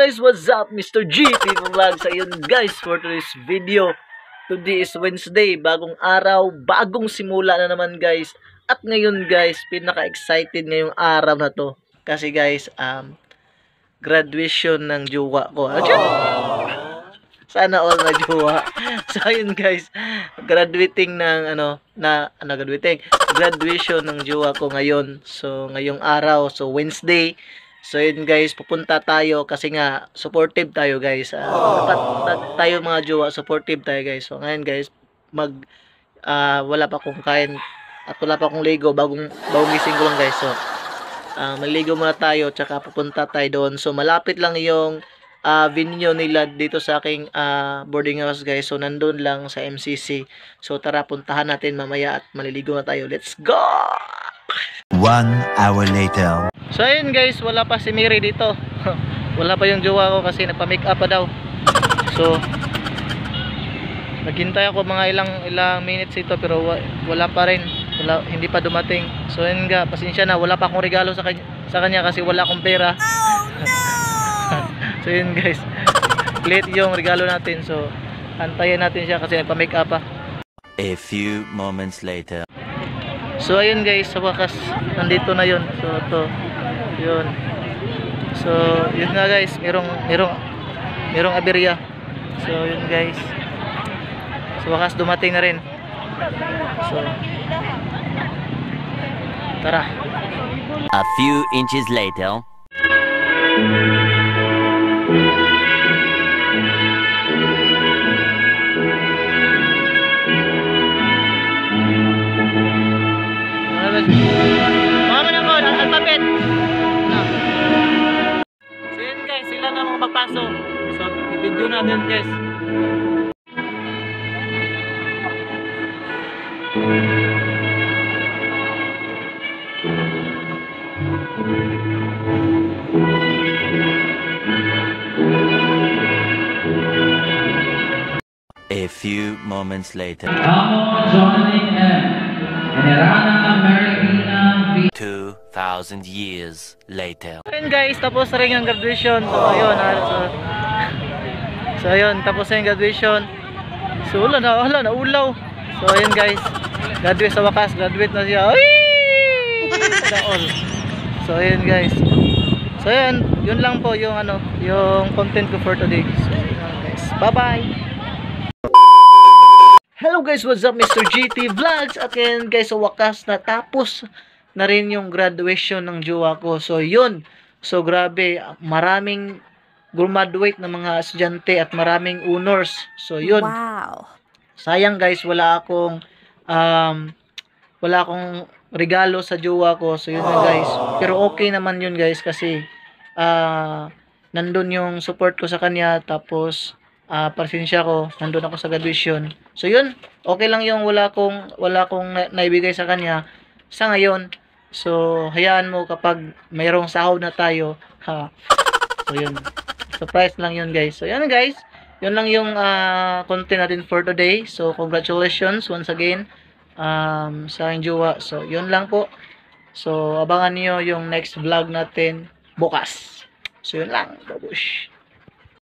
guys, what's up? Mr. G, People Vlog sa yun guys for today's video. Today is Wednesday, bagong araw, bagong simula na naman guys. At ngayon guys, pinaka-excited ngayong araw na to. Kasi guys, graduation ng jowa ko. Sana all na jowa. So ayun guys, graduation ng jowa ko ngayon. So ngayong araw, so Wednesday. So yun guys, pupunta tayo kasi nga supportive tayo guys. Dapat tayo mga jowa, supportive tayo guys. So ngayon guys, wala pa akong kain at wala pa akong ligo, bagong gising ko lang guys. So maligo muna tayo tsaka pupunta tayo doon. So malapit lang yung venue nila dito sa aking boarding house guys. So nandun lang sa MCC. So tara, puntahan natin mamaya at maliligo na tayo. Let's go! 1 hour later. So ayun guys, wala pa si Miri dito. Wala pa yung jowa ko kasi nagpa-make up pa daw. So naghintay ako mga ilang minutes ito pero wala pa rin. Hindi pa dumating. So ayun nga, pasensya na, wala pa akong regalo sa kanya kasi wala akong pera. So yun guys, late yung regalo natin. So antayin natin siya kasi nagpa-make up pa. A few moments later. So ayun guys, sa wakas nandito na yun. So ito, yun. So yun nga guys, merong aberya. So yun guys, sa wakas dumating na rin. So tara. A few inches later. Mama na mo, alphabet. So yun guys, sila na mga magpasok. So i-video natin guys. A few moments later. Amo Johnny M. Enerana Marina V. 2,000 years later. Ayun guys, tapos na rin yung graduation. So ayun, so ayun, tapos na yung graduation. So wala na ulaw. So ayun guys, graduate sa wakas, graduate na siya. All. So ayun guys. So ayun, yun lang po yung yung content ko for today. So ayun guys, bye-bye. Hello guys, what's up? Mr. GT Vlogs again guys. So wakas natapos na rin yung graduation ng jowa ko. So yun, so grabe, maraming graduate na mga estudyante at maraming honors. So yun, wow. Sayang guys, wala akong regalo sa jowa ko. So yun na guys, pero okay naman yun guys kasi nandun yung support ko sa kanya. Tapos pasensya ko, nandun ako sa graduation. So yun, okay lang yung wala akong naibigay sa kanya sa ngayon. So hayaan mo kapag mayroong sahod na tayo. So yun, surprise lang yun guys. So yun guys, yun lang yung content natin for today. So congratulations once again sa aking jowa. So yun lang po. So abangan niyo yung next vlog natin bukas. So yun lang, babush.